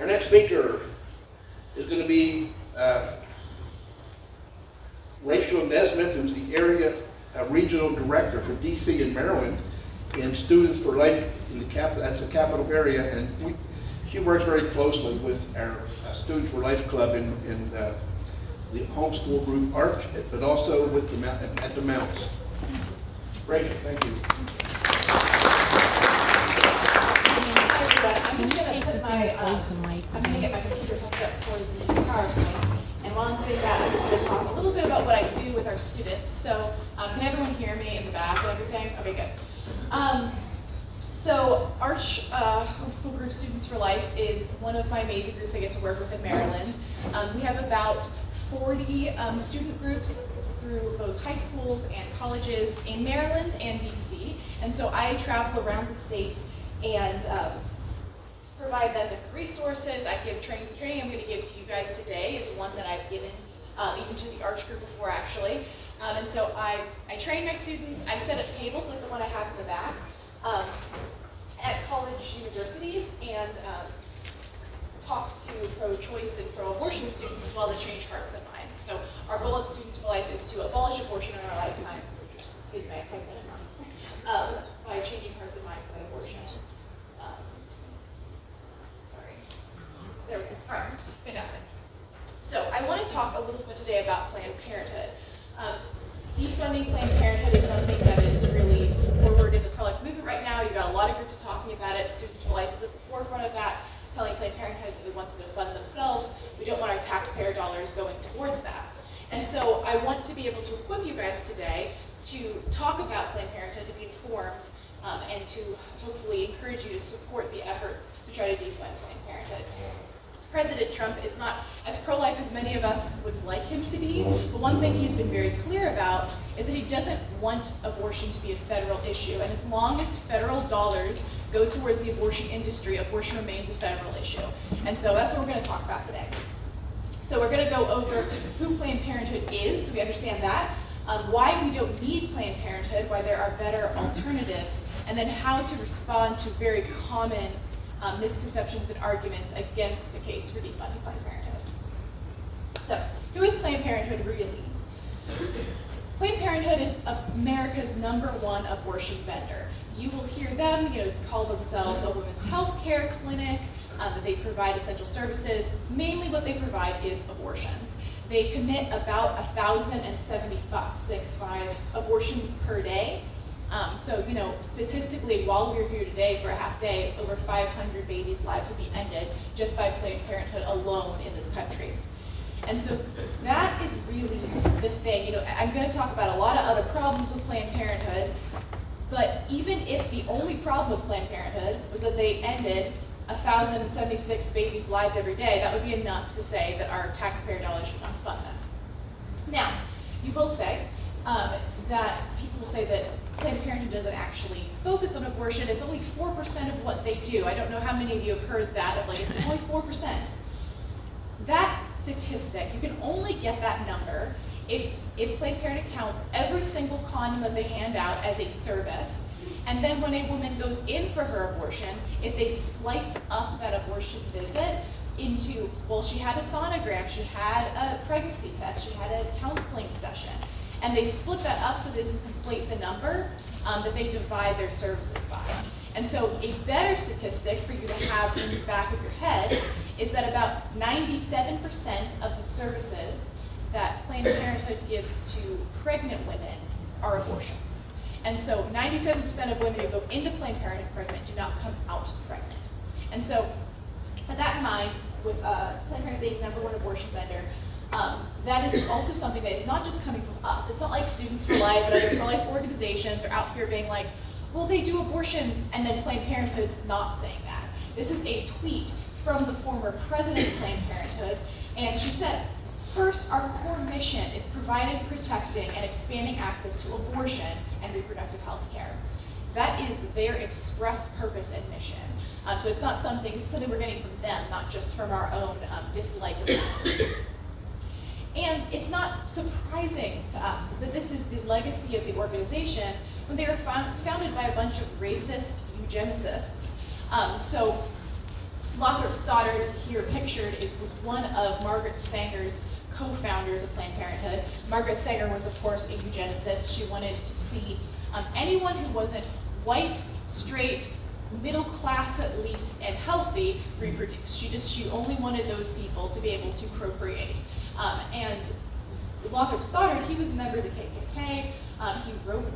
Our next speaker is going to be Rachel Nesmith, who's the area regional director for DC and Maryland in Students for Life in the that's the capital area, and she works very closely with our Students for Life Club in the homeschool group Arch, but also with at the Mounts. Rachel, thank you. I'm just going to put I'm going to get my computer hooked up for the PowerPoint. And while I'm doing that, I'm just going to talk a little bit about what I do with our students. So can everyone hear me in the back and everything? Okay, good. So Arch Homeschool Group Students for Life is one of my amazing groups I get to work with in Maryland. We have about 40 student groups through both high schools and colleges in Maryland and DC. And so I travel around the state and provide them different resources. I give training. The training I'm going to give to you guys today is one that I've given even to the Arch group before, actually. And so I train my students. I set up tables like the one I have in the back at college universities and talk to pro-choice and pro-abortion students as well to change hearts and minds. So our goal at Students for Life is to abolish abortion in our lifetime. Excuse me, I typed that in wrong. By changing hearts and minds by abortion. There we go. All right, fantastic. So I want to talk a little bit today about Planned Parenthood. Defunding Planned Parenthood is something that is really forward in the pro-life movement right now. You've got a lot of groups talking about it. Students for Life is at the forefront of that, telling Planned Parenthood that we want them to fund themselves. We don't want our taxpayer dollars going towards that. And so I want to be able to equip you guys today to talk about Planned Parenthood, to be informed, and to hopefully encourage you to support the efforts to try to defund Planned Parenthood. President Trump is not as pro-life as many of us would like him to be, but one thing he's been very clear about is that he doesn't want abortion to be a federal issue, and as long as federal dollars go towards the abortion industry, abortion remains a federal issue. And so that's what we're going to talk about today. So we're going to go over who Planned Parenthood is, so we understand that, why we don't need Planned Parenthood, why there are better alternatives, and then how to respond to very common misconceptions and arguments against the case for defunding Planned Parenthood. So, who is Planned Parenthood really? Planned Parenthood is America's #1 abortion vendor. You will hear them, it's called themselves a women's health care clinic, that they provide essential services. Mainly what they provide is abortions. They commit about 1,075 abortions per day. So, statistically, while we're here today for a half day, over 500 babies' lives will be ended just by Planned Parenthood alone in this country. And so that is really the thing. I'm going to talk about a lot of other problems with Planned Parenthood, but even if the only problem with Planned Parenthood was that they ended 1,076 babies' lives every day, that would be enough to say that our taxpayer dollars should not fund them. Now, you will say that people will say that Planned Parenthood doesn't actually focus on abortion. It's only 4% of what they do. I don't know how many of you have heard that, of like, it's only 4%. That statistic, you can only get that number if Planned Parenthood counts every single condom that they hand out as a service, and then when a woman goes in for her abortion, if they slice up that abortion visit into, well, she had a sonogram, she had a pregnancy test, she had a counseling session, and they split that up so they can conflate the number that they divide their services by. And so a better statistic for you to have in the back of your head is that about 97% of the services that Planned Parenthood gives to pregnant women are abortions. And so 97% of women who go into Planned Parenthood pregnant do not come out pregnant. And so with that in mind, with Planned Parenthood being #1 abortion vendor, that is also something that is not just coming from us. It's not like Students for Life and other pro-life organizations are out here being like, well, they do abortions, and then Planned Parenthood's not saying that. This is a tweet from the former president of Planned Parenthood, and she said, "First, our core mission is providing, protecting, and expanding access to abortion and reproductive health care." That is their expressed purpose and mission. So it's not something, it's something we're getting from them, not just from our own dislike of them. And it's not surprising to us that this is the legacy of the organization when they were founded by a bunch of racist eugenicists. So Lothrop Stoddard, here pictured, was one of Margaret Sanger's co-founders of Planned Parenthood. Margaret Sanger was, of course, a eugenicist. She wanted to see anyone who wasn't white, straight, middle class at least, and healthy reproduce. She only wanted those people to be able to procreate. And Lothrop Stoddard, he was a member of the KKK. He wrote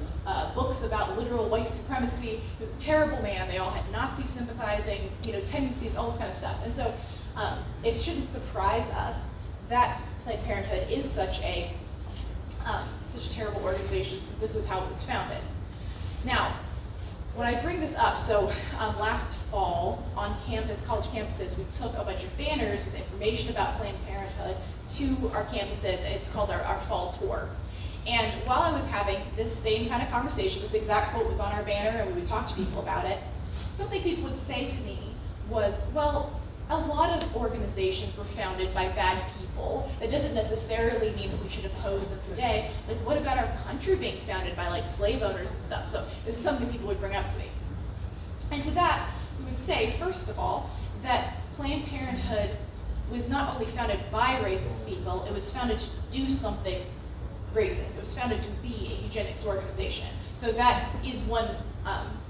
books about literal white supremacy. He was a terrible man. They all had Nazi sympathizing, tendencies, all this kind of stuff. And so it shouldn't surprise us that Planned Parenthood is such a terrible organization, since this is how it was founded. Now, when I bring this up, so last fall on campus, college campuses, we took a bunch of banners with information about Planned Parenthood to our campuses. It's called our fall tour. And while I was having this same kind of conversation, this exact quote was on our banner, and we would talk to people about it, something people would say to me was, well, a lot of organizations were founded by bad people. That doesn't necessarily mean that we should oppose them today. Like, what about our country being founded by like slave owners and stuff? So this is something people would bring up to me. And to that, we would say, first of all, that Planned Parenthood was not only founded by racist people, it was founded to do something racist. It was founded to be a eugenics organization. So that is one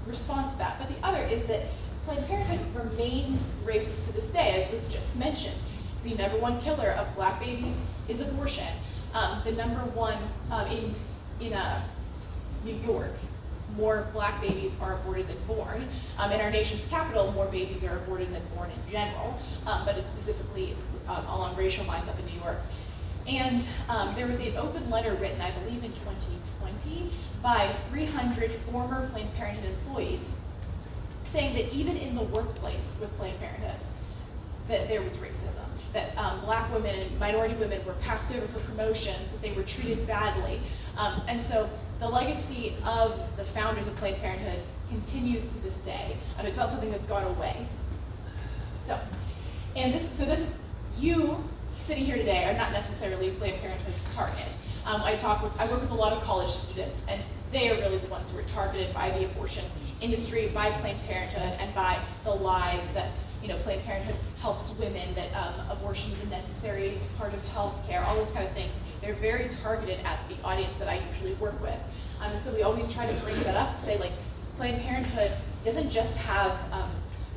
response to that. But the other is that Planned Parenthood remains racist to this day, as was just mentioned. The number one killer of black babies is abortion. The number one in New York, more black babies are aborted than born. In our nation's capital, more babies are aborted than born in general, but it's specifically along racial lines up in New York. And there was an open letter written, I believe in 2020, by 300 former Planned Parenthood employees, saying that even in the workplace with Planned Parenthood, that there was racism, that black women and minority women were passed over for promotions, that they were treated badly. And so the legacy of the founders of Planned Parenthood continues to this day. It's not something that's gone away. You sitting here today are not necessarily Planned Parenthood's target. I work with a lot of college students, and they are really the ones who are targeted by the abortion industry, by Planned Parenthood, and by the lies that Planned Parenthood helps women, that abortion is a necessary part of healthcare, all those kind of things. They're very targeted at the audience that I usually work with. And so we always try to bring that up to say, like, Planned Parenthood doesn't just have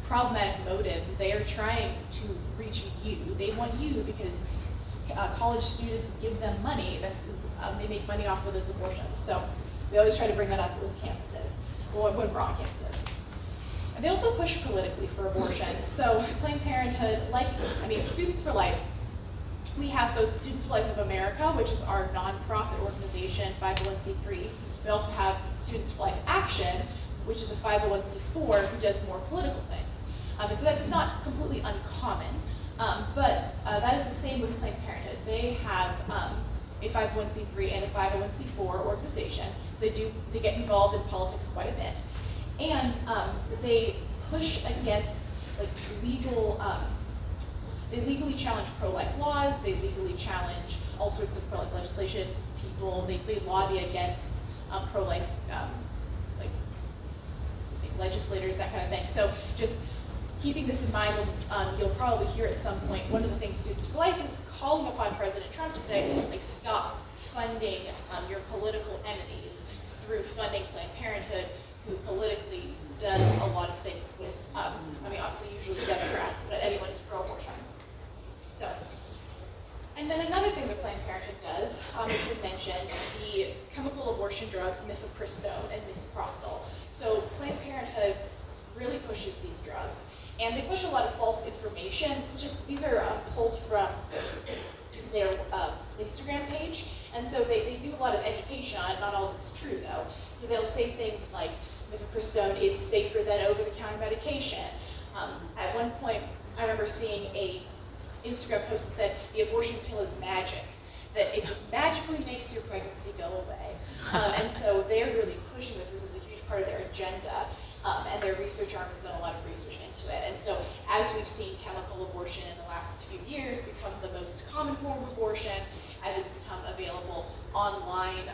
problematic motives. They are trying to reach you. They want you because college students give them money. They make money off of those abortions. So we always try to bring that up with campuses, or when we're on campuses. And they also push politically for abortion. So Planned Parenthood, Students for Life, we have both Students for Life of America, which is our nonprofit organization, 501c3. We also have Students for Life Action, which is a 501c4 who does more political things. So that's not completely uncommon, but that is the same with Planned Parenthood. They have a 501c3 and a 501c4 organization, so they get involved in politics quite a bit. And they push against they legally challenge pro-life laws, they legally challenge all sorts of pro-life legislation. They lobby against pro-life legislators, that kind of thing. So just keeping this in mind, you'll probably hear at some point, one of the things Students for Life is calling upon President Trump to say, stop funding your political enemies through funding Planned Parenthood, who politically does a lot of things with, obviously usually Democrats, but anyone who's pro-abortion. And then another thing that Planned Parenthood does, as we mentioned, the chemical abortion drugs mifepristone and misoprostol. So Planned Parenthood really pushes these drugs, and they push a lot of false information. These are pulled from their Instagram page, and so they do a lot of education on it. Not all of it's true though. So they'll say things like mifepristone is safer than over-the-counter medication. At one point, I remember seeing a Instagram post that said the abortion pill is magic, that it just magically makes your pregnancy go away. And so they're really pushing this. This is a huge part of their agenda, and their research arm has done a lot of research into it. And so as we've seen chemical abortion in the last few years become the most common form of abortion, as it's become available online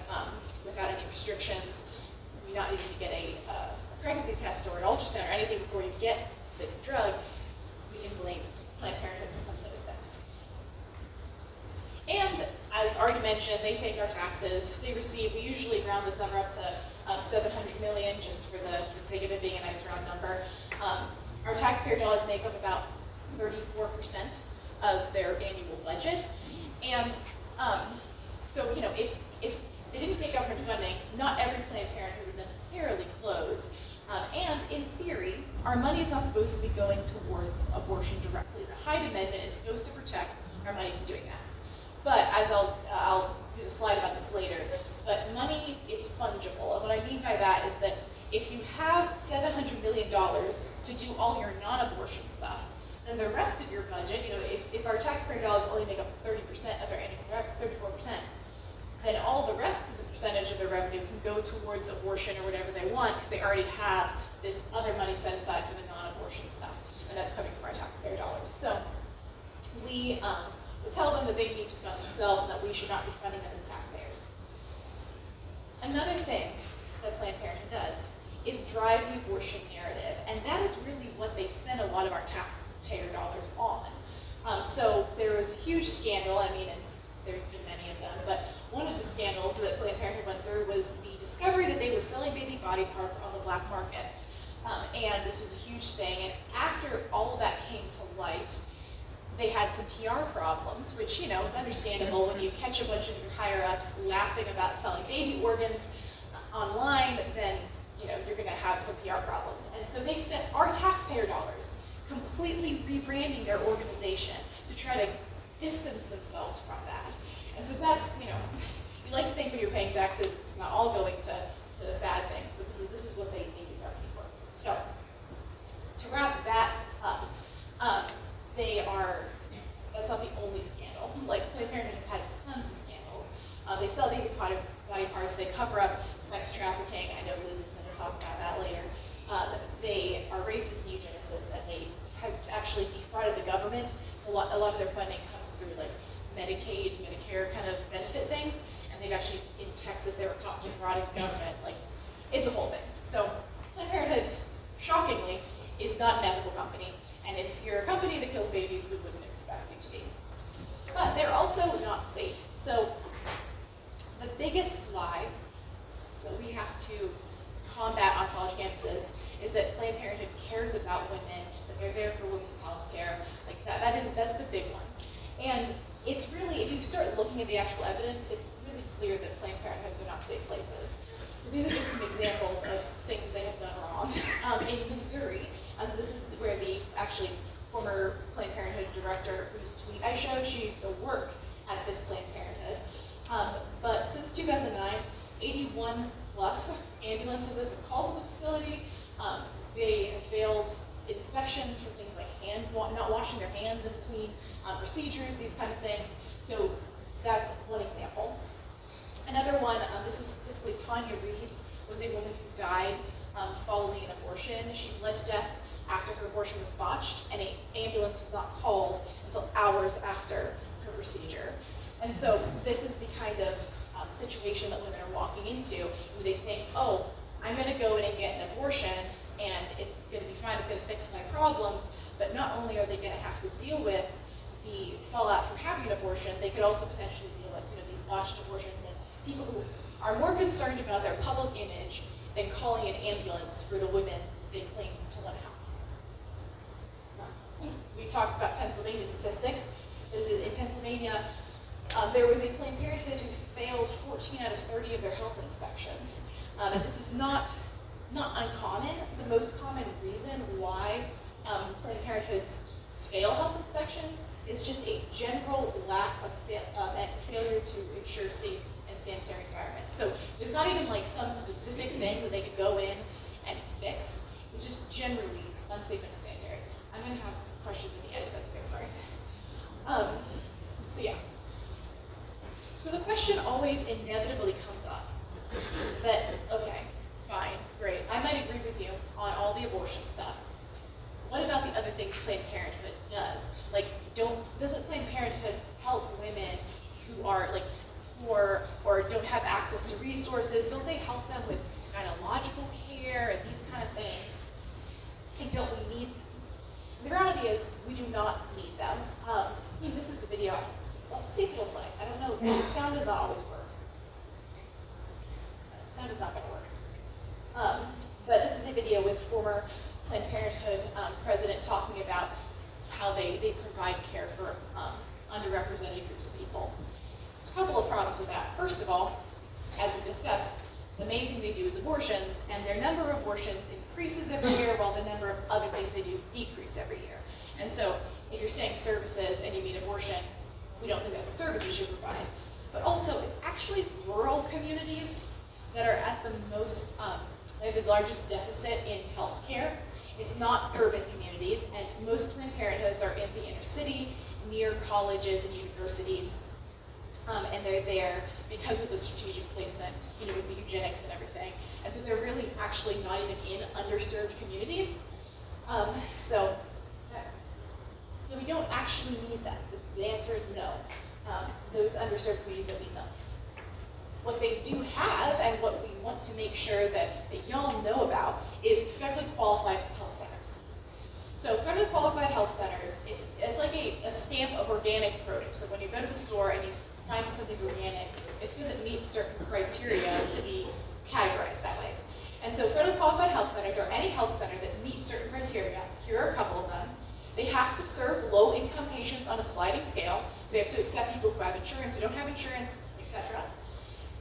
without any restrictions, you're not needing to get a pregnancy test or an ultrasound or anything before you get the drug, we can mentioned, they take our taxes. They receive, we usually round this number up to 700 million, just for the sake of it being a nice round number. Our taxpayer dollars make up about 34% of their annual budget. And so, you know, if they didn't get government funding, not every Planned Parenthood would necessarily close. And in theory, our money is not supposed to be going towards abortion directly. The Hyde Amendment is supposed to protect our money from doing that. But as I'll use a slide about this later, but money is fungible. And what I mean by that is that if you have $700 million to do all your non-abortion stuff, then the rest of your budget, you know, if our taxpayer dollars only make up 30% of their annual 34%, then all the rest of the percentage of their revenue can go towards abortion or whatever they want, because they already have this other money set aside for the non-abortion stuff, and that's coming from our taxpayer dollars. So we tell them that they need to fund themselves and that we should not be funding them as taxpayers. Another thing that Planned Parenthood does is drive the abortion narrative, and that is really what they spend a lot of our taxpayer dollars on. So there was a huge scandal, I mean, and there's been many of them, but one of the scandals that Planned Parenthood went through was the discovery that they were selling baby body parts on the black market. And this was a huge thing, and after all of that came to light, they had some PR problems, which, you know, is understandable when you catch a bunch of your higher-ups laughing about selling baby organs online, then, you know, you're gonna have some PR problems. And so they spent our taxpayer dollars completely rebranding their organization to try to distance themselves from that. And so that's, you know, you like to think when you're paying taxes, it's not all going to bad things, but this is what they use our money for. So, to wrap that up, that's not the only scandal. Like, Planned Parenthood has had tons of scandals. They sell baby body parts, they cover up sex trafficking. I know Liz is going to talk about that later. They are racist and eugenicists, and they have actually defrauded the government. So a lot of their funding comes through like Medicaid, Medicare kind of benefit things, and they've actually, in Texas, they were caught defrauding the government. Like, it's a whole thing. So Planned Parenthood, shockingly, is not an ethical company. And if you're a company that kills babies, we wouldn't expect you to be. But they're also not safe. So the biggest lie that we have to combat on college campuses is that Planned Parenthood cares about women, that they're there for women's health care. Like that's the big one. And it's really, if you start looking at the actual evidence, it's really clear that Planned Parenthoods are not safe places. So these are just some examples of things they have done wrong. In Missouri, so this is where the actually former Planned Parenthood director whose tweet I showed, she used to work at this Planned Parenthood. But since 2009, 81 plus ambulances have been called to the facility. They have failed inspections for things like not washing their hands in between procedures, these kind of things. So that's one example. Another one, this is specifically Tanya Reeves, was a woman who died following an abortion. She bled to death after her abortion was botched, and an ambulance was not called until hours after her procedure. And so this is the kind of situation that women are walking into, where they think, oh, I'm going to go in and get an abortion, and it's going to be fine, it's going to fix my problems, but not only are they going to have to deal with the fallout from having an abortion, they could also potentially deal with, you know, these botched abortions and people who are more concerned about their public image than calling an ambulance for the women they claim to want to help. We talked about Pennsylvania statistics. This is in Pennsylvania. There was a Planned Parenthood who failed 14 out of 30 of their health inspections. And this is not uncommon. The most common reason why Planned Parenthoods fail health inspections is just a general lack of and failure to ensure safe and sanitary environments. So there's not even like some specific thing that they could go in and fix. It's just generally unsafe and unsanitary. I'm going to have questions in the end, if that's okay, sorry. So yeah. So the question always inevitably comes up that, okay, fine, great, I might agree with you on all the abortion stuff. What about the other things Planned Parenthood does? Like, doesn't Planned Parenthood help women who are like poor or don't have access to resources? Don't they help them with gynecological care and these kind of things? And don't we need them? The reality is we do not need them. This is a video. Let's see if it'll play. I don't know. The sound does not always work. Sound is not going to work. But this is a video with former Planned Parenthood president talking about how they provide care for underrepresented groups of people. There's a couple of problems with that. First of all, as we discussed, the main thing they do is abortions, and their number of abortions increases every year while the number of other things they do decrease every year. And so if you're saying services and you mean abortion, we don't think that the services you provide. But also, it's actually rural communities that are at the most, they have the largest deficit in healthcare. It's not urban communities, and most Planned Parenthoods are in the inner city, near colleges and universities. And they're there because of the strategic placement, with the eugenics and everything. And so they're really actually not even in underserved communities. So we don't actually need that. The answer is no. Those underserved communities don't need them. What they do have, and what we want to make sure that y'all know about, is federally qualified health centers. So federally qualified health centers, it's like a stamp of organic produce. So when you go to the store and you find something's organic, it's because it meets certain criteria to be categorized that way. And so federally qualified health centers, or any health center that meets certain criteria, here are a couple of them. They have to serve low-income patients on a sliding scale. They have to accept people who have insurance, who don't have insurance, etc.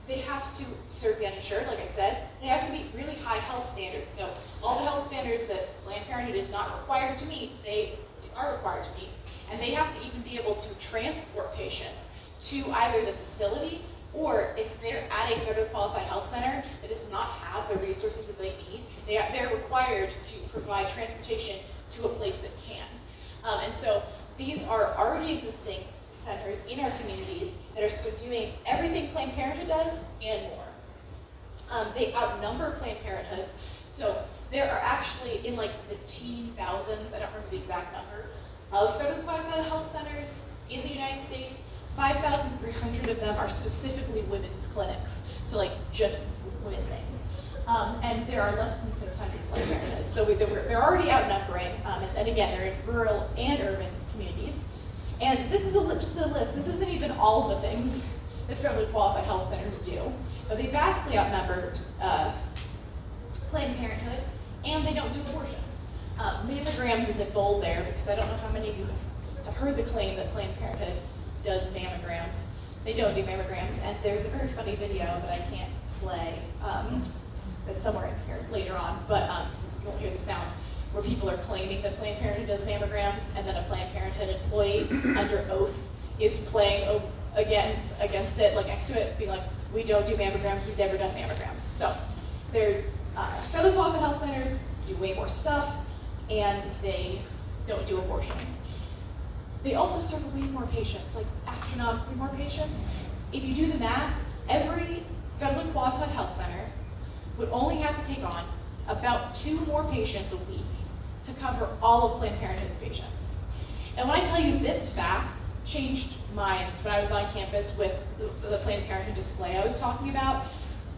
They have to serve the uninsured, like I said. They have to meet really high health standards. So all the health standards that Planned Parenthood is not required to meet, they are required to meet. And they have to even be able to transport patients to either the facility, or if they're at a federally qualified health center that does not have the resources that they need, they're required to provide transportation to a place that can. And so these are already existing centers in our communities that are doing everything Planned Parenthood does and more. They outnumber Planned Parenthoods. So there are actually, in like the teen thousands, I don't remember the exact number, of federally qualified health centers in the United States. 5,300 of them are specifically women's clinics, so like just women things. And there are less than 600 Planned Parenthoods. So they're already outnumbering, and again, they're in rural and urban communities. And this is just a list. This isn't even all of the things that federally qualified health centers do, but they vastly outnumber Planned Parenthood, and they don't do abortions. Mammograms is in bold there because I don't know how many of you have heard the claim that Planned Parenthood does mammograms. They don't do mammograms, and there's a very funny video that I can't play that's somewhere in here later on, but you won't hear the sound, where people are claiming that Planned Parenthood does mammograms, and then a Planned Parenthood employee under oath is playing against it, like next to it, being like, we don't do mammograms, we've never done mammograms. So there's federally qualified health centers do way more stuff, and they don't do abortions. They also serve way more patients, like astronomically more patients. If you do the math, every federally qualified health center would only have to take on about 2 more patients a week to cover all of Planned Parenthood's patients. And when I tell you this fact changed minds when I was on campus with the Planned Parenthood display I was talking about,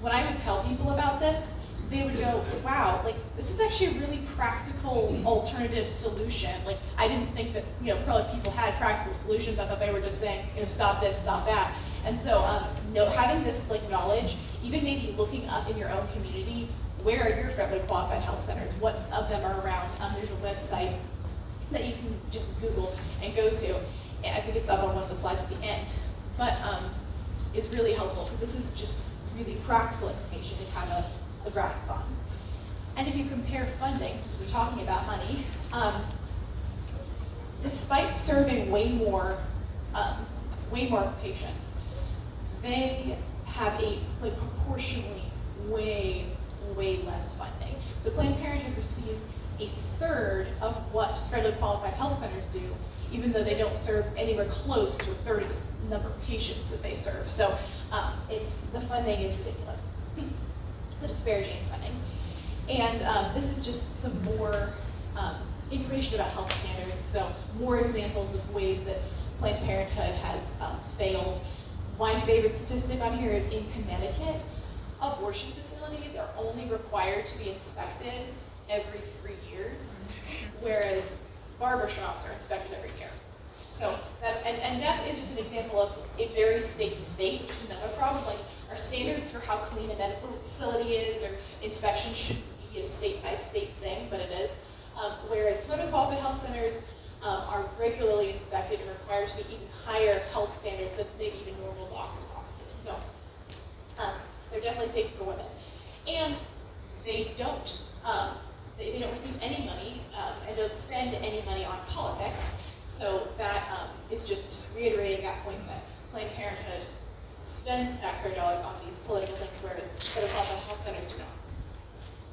when I would tell people about this, they would go, wow, like this is actually a really practical alternative solution. Like I didn't think that, pro-life people had practical solutions. I thought they were just saying, stop this, stop that. And so having this knowledge, even maybe looking up in your own community, where are your federally qualified health centers? What of them are around? There's a website that you can just Google and go to. And I think it's up on one of the slides at the end. But it's really helpful because this is just really practical information to have a grasp on. And if you compare funding, since we're talking about money, despite serving way more patients, they have proportionally way less funding. So Planned Parenthood receives 1/3 of what federally qualified health centers do, even though they don't serve anywhere close to 1/3 of the number of patients that they serve. So the funding is ridiculous. The disparity in funding. And this is just some more information about health standards. So more examples of ways that Planned Parenthood has failed. My favorite statistic on here is in Connecticut, abortion facilities are only required to be inspected every 3 years, whereas barbershops are inspected every year. So And that is just an example of it varies state to state, which is another problem. Like our standards for how clean a medical facility is or inspection should be a state by state thing, but it is. Whereas federally qualified health centers are regularly inspected and required to meet even higher health standards than maybe even normal doctors' offices. So they're definitely safe for women. And they don't receive any money and don't spend any money on politics. So that is just reiterating that point that Planned Parenthood spends taxpayer dollars on these political things, whereas federally qualified health centers do not.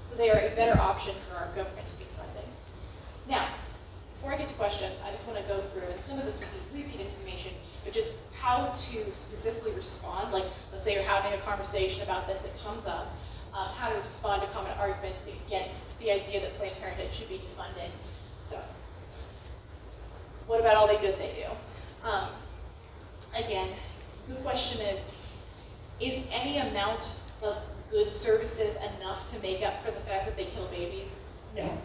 So they are a better option for our government to be funding. Now, before I get to questions, I just want to go through, and some of this will be repeat information, but just how to specifically respond. Like, let's say you're having a conversation about this, it comes up, how to respond to common arguments against the idea that Planned Parenthood should be defunded. So, what about all the good they do? Again, the question is any amount of good services enough to make up for the fact that they kill babies? No.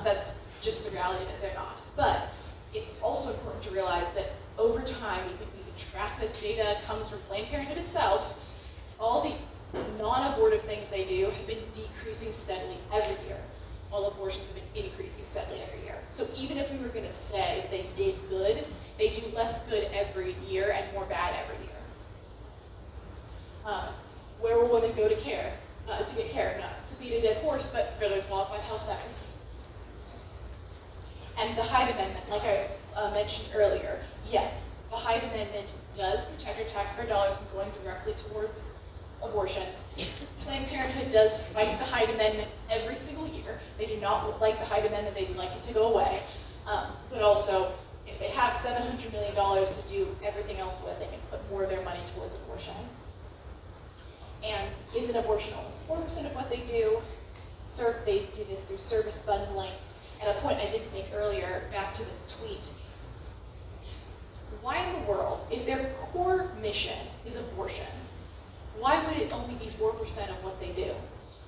That's just the reality that they're not. But it's also important to realize that over time, you can track this data, it comes from Planned Parenthood itself. All the non-abortive things they do have been decreasing steadily every year, while abortions have been increasing steadily every year. So even if we were going to say they did good, they do less good every year and more bad every year. Where will women go to care? To get care, not to beat a dead horse, but federally qualified health centers. And the Hyde Amendment, like I mentioned earlier, yes, the Hyde Amendment does protect our taxpayer dollars from going directly towards abortions. Planned Parenthood does fight the Hyde Amendment every single year. They do not like the Hyde Amendment, they would like it to go away. But also, if they have $700 million to do everything else with, they can put more of their money towards abortion. And is an abortion only 4% of what they do? They do this through service bundling. And a point I didn't make earlier, back to this tweet. Why in the world, if their core mission is abortion, why would it only be 4% of what they do?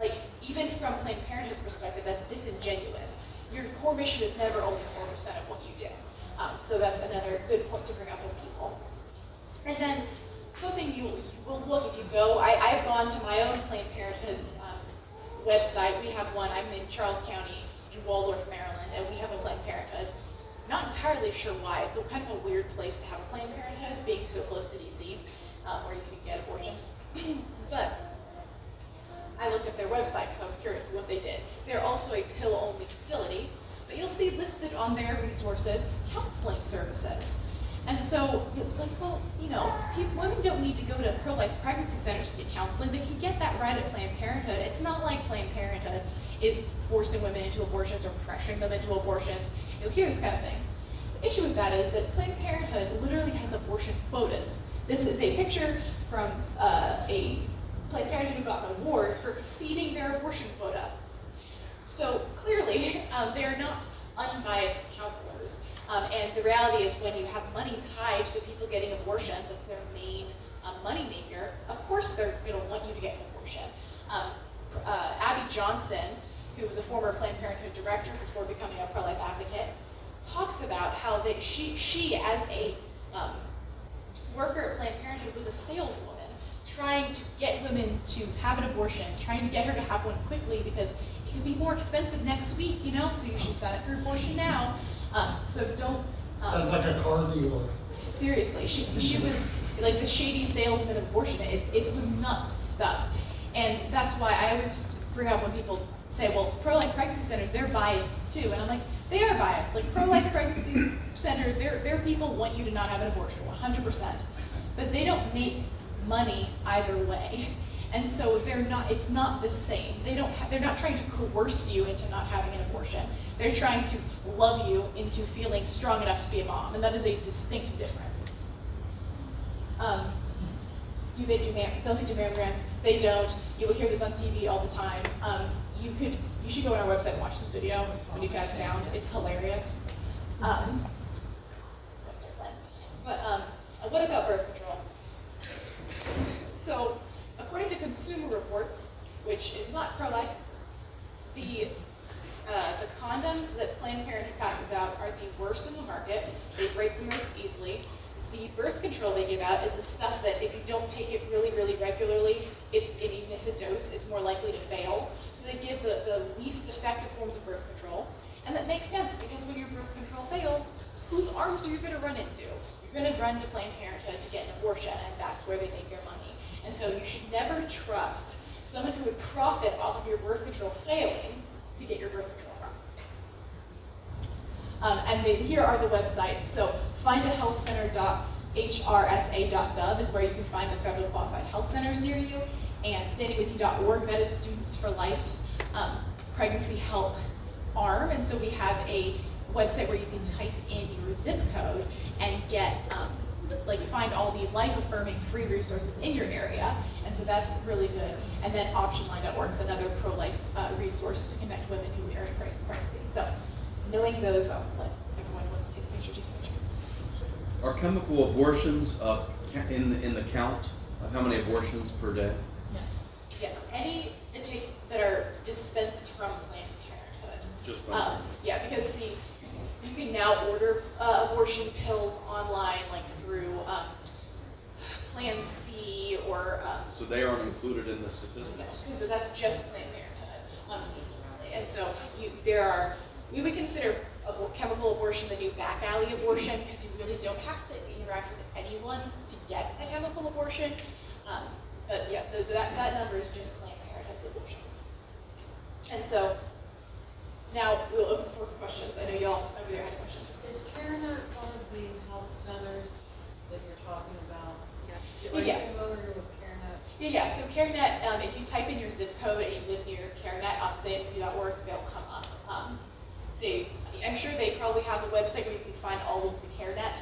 Like, even from Planned Parenthood's perspective, that's disingenuous. Your core mission is never only 4% of what you do. So that's another good point to bring up with people. And then, something you will look if you go, I've gone to my own Planned Parenthood's website. We have one, I'm in Charles County, in Waldorf, Maryland, and we have a Planned Parenthood. Not entirely sure why. It's kind of a weird place to have a Planned Parenthood, being so close to DC, where you can get abortions. But I looked at their website because I was curious what they did. They're also a pill-only facility, but you'll see listed on their resources counseling services. And so, like, well, you know, women don't need to go to pro-life pregnancy centers to get counseling. They can get that right at Planned Parenthood. It's not like Planned Parenthood is forcing women into abortions or pressuring them into abortions. You'll hear this kind of thing. The issue with that is that Planned Parenthood literally has abortion quotas. This is a picture from a Planned Parenthood who got an award for exceeding their abortion quota. So clearly, they are not unbiased counselors. And the reality is when you have money tied to people getting abortions as their main money maker, of course they're going to want you to get an abortion. Abby Johnson, who was a former Planned Parenthood director before becoming a pro-life advocate, talks about how she as a worker at Planned Parenthood was a saleswoman trying to get women to have an abortion, trying to get her to have one quickly because it could be more expensive next week, you know, so you should sign up for abortion now. So don't... Sounds like a car dealer. Seriously, she was like the shady salesman of abortion. It was nuts stuff. And that's why I always bring up when people say, well, pro-life pregnancy centers, they're biased too. And I'm like, they are biased. Like pro-life pregnancy centers, their people want you to not have an abortion, 100%. But they don't make money either way. And so it's not the same. They're not trying to coerce you into not having an abortion. They're trying to love you into feeling strong enough to be a mom, and that is a distinct difference. Don't they do mammograms? They don't. You will hear this on TV all the time. You should go on our website and watch this video when you can have sound. It's hilarious. But what about birth control? So, according to Consumer Reports, which is not pro-life, the condoms that Planned Parenthood passes passes out are the worst in the market. They break the most easily. The birth control they give out is the stuff that if you don't take it really, really regularly, and you miss a dose, it's more likely to fail. So they give the least effective forms of birth control. And that makes sense because when your birth control fails, whose arms are you going to run into? You're going to run to Planned Parenthood to get an abortion, and that's where they make their money. And so you should never trust someone who would profit off of your birth control failing to get your birth control from. Here are the websites. So findahealthcenter.hrsa.gov is where you can find the federally qualified health centers near you, and standingwithyou.org, that is Students for Life's pregnancy help arm. And so we have a website where you can type in your zip code and get find all the life-affirming free resources in your area, and so that's really good. And then optionline.org is another pro-life resource to connect women who are in crisis pregnancy. So knowing those, let everyone wants to take a picture, take a picture. Are chemical abortions in the count of how many abortions per day? Yeah, any intake that are dispensed from Planned Parenthood. Just Planned Yeah, because see, you can now order abortion pills online, like through Plan C or. So they aren't included in the statistics? No, because that's just Planned Parenthood specifically. And so we would consider chemical abortion the new back alley abortion because you really don't have to interact with anyone to get a chemical abortion. But yeah, that number is just Planned Parenthood's abortions. And so now we'll open the floor for questions. I know y'all over there had a question. Is CareNet one of the health centers that you're talking about? Yes. Are you Yeah. familiar with CareNet? Yeah. So CareNet, if you type in your zip code and you live near CareNet on standingwithyou.org, they'll come up. I'm sure they probably have a website where you can find all of the CareNet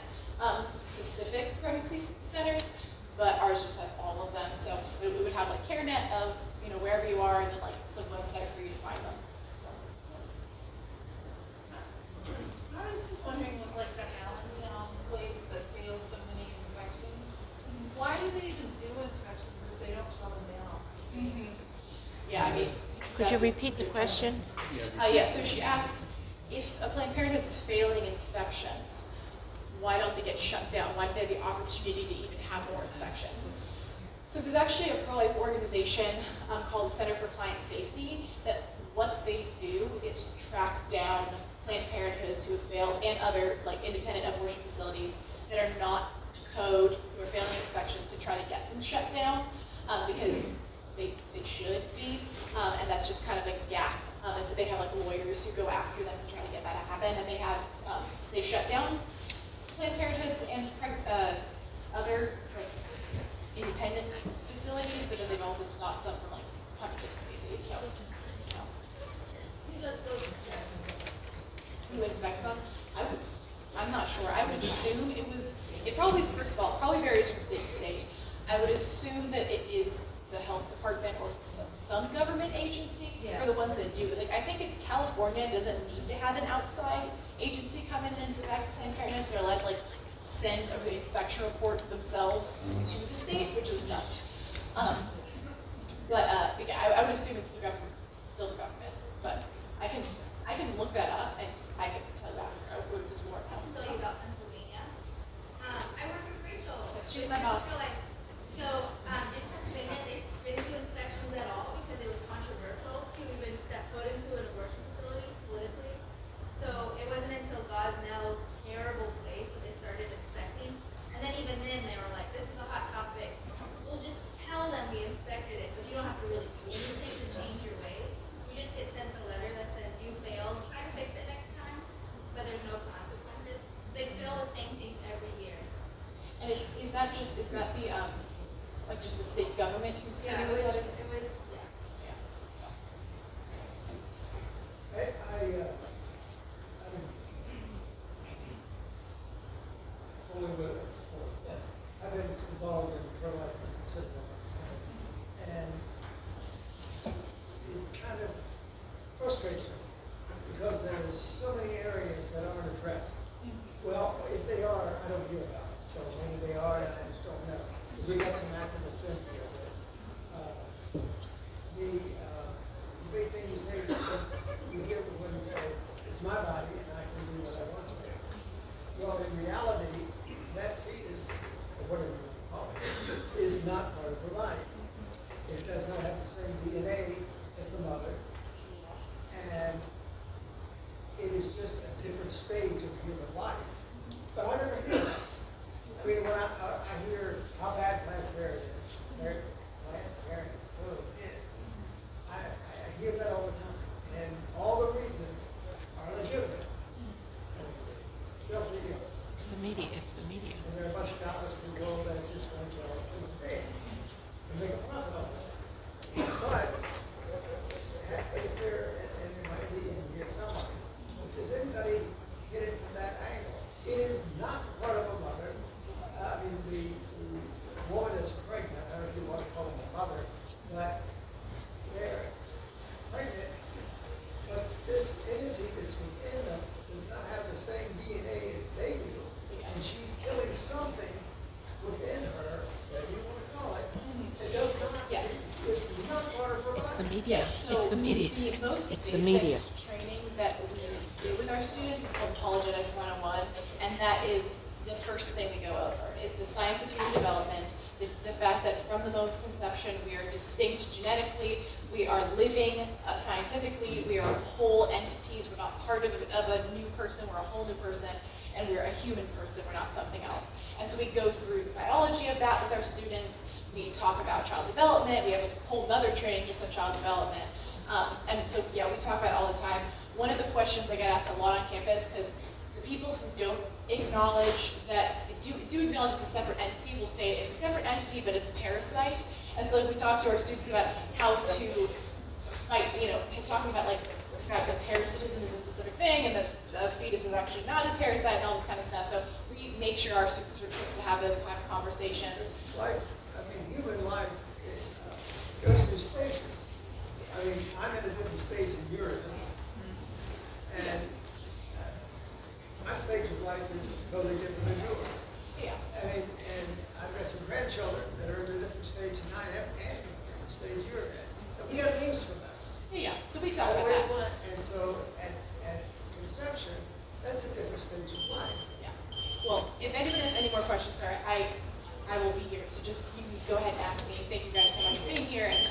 specific pregnancy centers, but ours just has all of them. So we would have like CareNet of wherever you are, and then like the website for you to find them. I was just wondering with like the Allentown place that failed so many inspections, why do they even do inspections if they don't shut them down? Yeah, I mean. Could you repeat the question? Yeah, so she asked if a Planned Parenthood's failing inspections, why don't they get shut down? Why do they have the opportunity to even have more inspections? So there's actually a pro-life organization called the Center for Client Safety that what they do is track down Planned Parenthoods who have failed and other independent abortion facilities that are not to code, who are failing inspections to try to get them shut down because they should be, and that's just kind of a gap. And so they have lawyers who go after them to try to get that to happen, and they shut down Planned Parenthoods and other independent facilities, but then they've also stopped some from coming to the communities. So, who inspects them? I'm not sure. I would assume it probably, first of all, probably varies from state to state. I would assume that it is the health department or some government agency for the ones that do. I think it's California doesn't need to have an outside agency come in and inspect Planned Parenthood. They're allowed to send the inspection report themselves to the state, which is nuts. But I would assume it's the government, still the government. But I can look that up and I can tell you after. I would just more help. So you got Pennsylvania. I work with Rachel. She's my boss. So in Pennsylvania, they didn't do inspections at all because it was controversial to even step foot into an abortion facility politically. So it wasn't until Gosnell's terrible place that they started inspecting. And then even then, they were like, this is a hot topic. We'll just tell them we inspected it, but you don't have to really do anything to change your ways. You just get sent a letter that says you failed, try to fix it next time, but there's no consequences. They fail the same things every year. And is that the just the state government who's sending those letters? It was, Yeah. So. I've been involved in pro-life for considerable time, and it kind of frustrates me because there's so many areas that aren't addressed. Well, if they are, I don't hear about it, so maybe they are, and I just don't know. Because we got some activists in here that, the big thing you say is, you hear women say, it's my body and I and do what I want to do. Well, in reality, that fetus, or whatever you want to call it, is not part of her body. It does not have the same DNA as the mother, and it is just a different stage of human life. But I never hear that. I mean, when I hear how bad Planned Parenthood is, I hear that all the time, and all the reasons are legitimate. I mean, filthy ill. It's the media, it's the media. And there are a bunch of godless people that just want to do things and make a profit off of it. But is there, and there might be in here somewhere, does anybody hit it from that angle? It is not part of a mother. I mean, the woman that's pregnant, I don't know if you want to call them a mother, but they're pregnant, but this entity that's within them does not have the same DNA as they do, and she's killing something within her, whatever you want to call it. It does not, Yeah. it's not part of her body. It's the media, Yes, it's so the media. the most It's the media. basic training that we do with our students is called Apologetics 101, and that is the first thing we go over, is the science of human development, the fact that from the moment of conception we are distinct genetically, we are living scientifically, we are whole entities, we're not part of a new person, we're a whole new person, and we're a human person, we're not something else. And so we go through the biology of that with our students, we talk about child development, we have a whole nother training just on child development. And so, yeah, we talk about it all the time. One of the questions I get asked a lot on campus, because the people who don't acknowledge that, do acknowledge it's a separate entity, will say it's a separate entity, but it's a parasite. And so like, we talk to our students about how to fight, talking about like the fact that parasitism is a specific thing, and that the fetus is actually not a parasite, and all this kind of stuff. So we make sure our students are equipped to have those kind of conversations. Life, I mean, human life goes through stages. I mean, I'm at a different stage than you're at. And my stage of life is totally different than yours. Yeah. I mean, and I've got some grandchildren that are at a different stage than I am, and a different stage you're at. And we have names for those. Yeah, so we talk about that. And so at conception, that's a different stage of life. Yeah. Well, if anyone has any more questions, sir, I will be here. So just, you can go ahead and ask me. Thank you guys so much for being here, and